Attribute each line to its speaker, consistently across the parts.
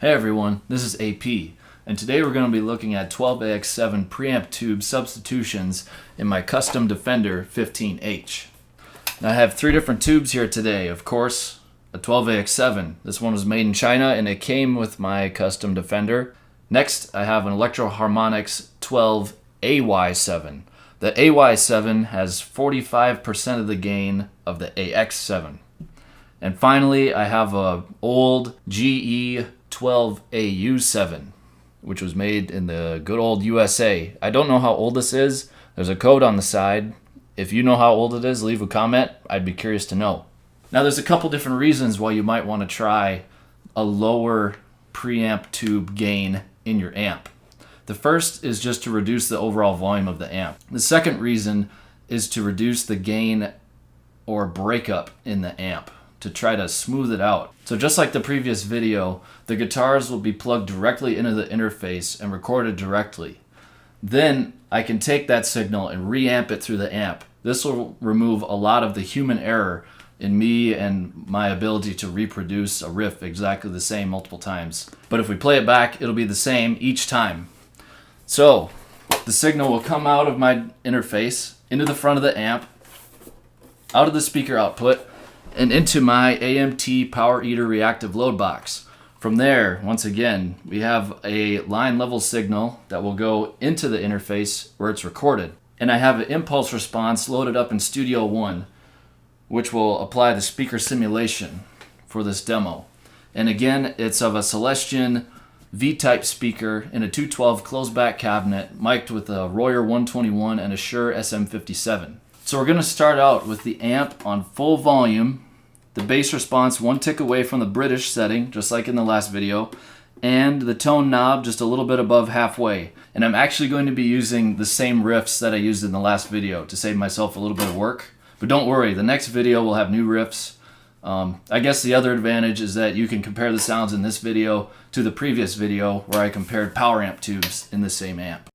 Speaker 1: Hey everyone, this is AP, and today we're going to be looking at 12AX7 preamp tube substitutions in my Kustom Defender 15H. Now I have three different tubes here today. Of course, a 12AX7. This one was made in China and it came with my Kustom Defender. Next, I have an Electro Harmonix 12AY7. The AY7 has 45% of the gain of the AX7. And finally, I have a old GE 12AU7, which was made in the good old USA. I don't know how old this is. There's a code on the side. If you know how old it is, leave a comment. I'd be curious to know. Now, there's a couple different reasons why you might want to try a lower preamp tube gain in your amp. The first is just to reduce the overall volume of the amp. The second reason is to reduce the gain or breakup in the amp, to try to smooth it out. So just like the previous video, the guitars will be plugged directly into the interface and recorded directly. Then I can take that signal and reamp it through the amp. This will remove a lot of the human error in me and my ability to reproduce a riff exactly the same multiple times. But if we play it back, it'll be the same each time. So the signal will come out of my interface, into the front of the amp, out of the speaker output, and into my AMT Power Eater reactive load box. From there, once again, we have a line level signal that will go into the interface where it's recorded. And I have an impulse response loaded up in Studio One, which will apply the speaker simulation for this demo. And again, it's of a Celestion V-type speaker in a 212 closed back cabinet, mic'd with a Royer 121 and a Shure SM57. So we're going to start out with the amp on full volume, the bass response one tick away from the British setting, just like in the last video, and the tone knob just a little bit above halfway. And I'm actually going to be using the same riffs that I used in the last video to save myself a little bit of work. But don't worry, the next video will have new riffs. I guess the other advantage is that you can compare the sounds in this video to the previous video where I compared power amp tubes in the same amp.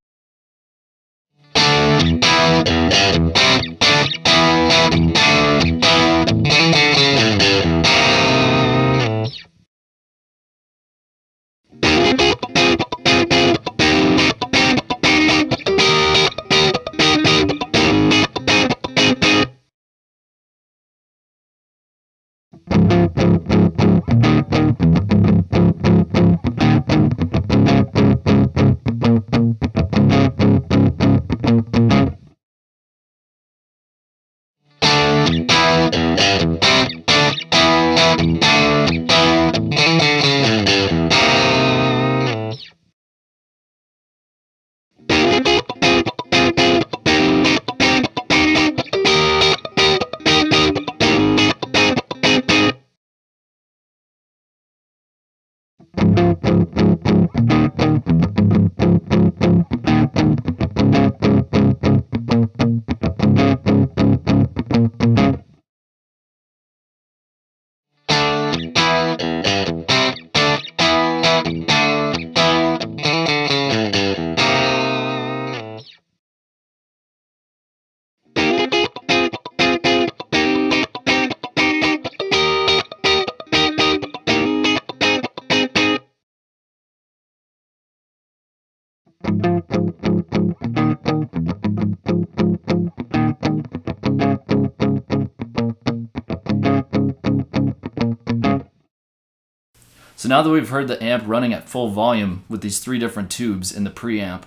Speaker 1: So now that we've heard the amp running at full volume with these three different tubes in the preamp,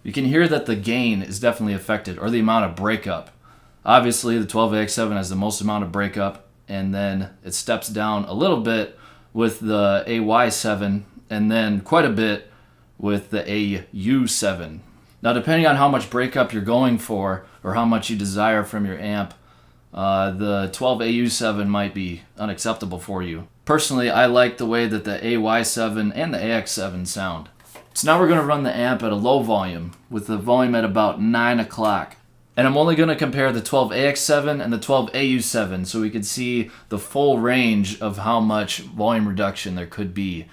Speaker 1: you can hear that the gain is definitely affected, or the amount of breakup. Obviously, the 12AX7 has the most amount of breakup, and then it steps down a little bit with the AY7, and then quite a bit with the AU7. Now, depending on how much breakup you're going for, or how much you desire from your amp, the 12AU7 might be unacceptable for you. Personally, I like the way that the AY7 and the AX7 sound. So now we're going to run the amp at a low volume, with the volume at about 9 o'clock. And I'm only going to compare the 12AX7 and the 12AU7 so we can see the full range of how much volume reduction there could be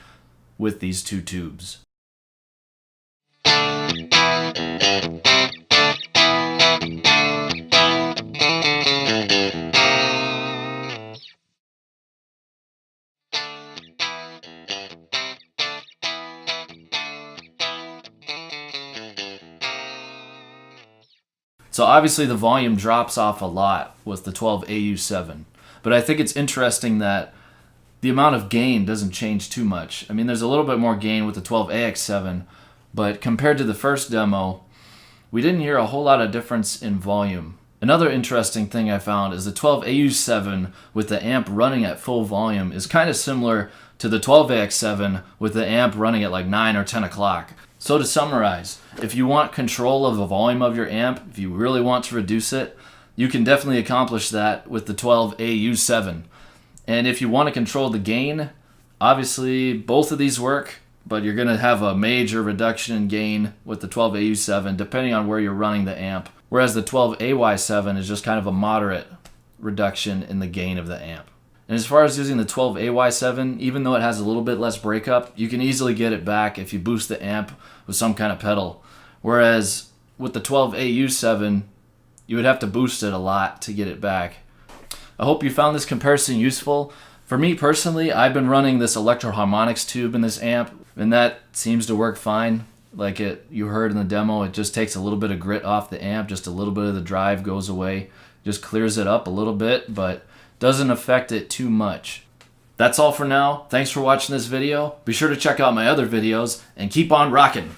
Speaker 1: with these two tubes. So obviously the volume drops off a lot with the 12AU7. But I think it's interesting that the amount of gain doesn't change too much. I mean, there's a little bit more gain with the 12AX7, but compared to the first demo, we didn't hear a whole lot of difference in volume. Another interesting thing I found is the 12AU7 with the amp running at full volume is kind of similar to the 12AX7 with the amp running at like 9 or 10 o'clock. So to summarize, if you want control of the volume of your amp, if you really want to reduce it, you can definitely accomplish that with the 12AU7. And if you want to control the gain, obviously both of these work, but you're going to have a major reduction in gain with the 12AU7 depending on where you're running the amp. Whereas the 12AY7 is just kind of a moderate reduction in the gain of the amp. And as far as using the 12AY7, even though it has a little bit less breakup, you can easily get it back if you boost the amp with some kind of pedal. Whereas with the 12AU7, you would have to boost it a lot to get it back. I hope you found this comparison useful. For me personally, I've been running this electro-harmonics tube in this amp, and that seems to work fine. Like you heard in the demo, it just takes a little bit of grit off the amp, just a little bit of the drive goes away, just clears it up a little bit, but doesn't affect it too much. That's all for now. Thanks for watching this video. Be sure to check out my other videos, and keep on rocking!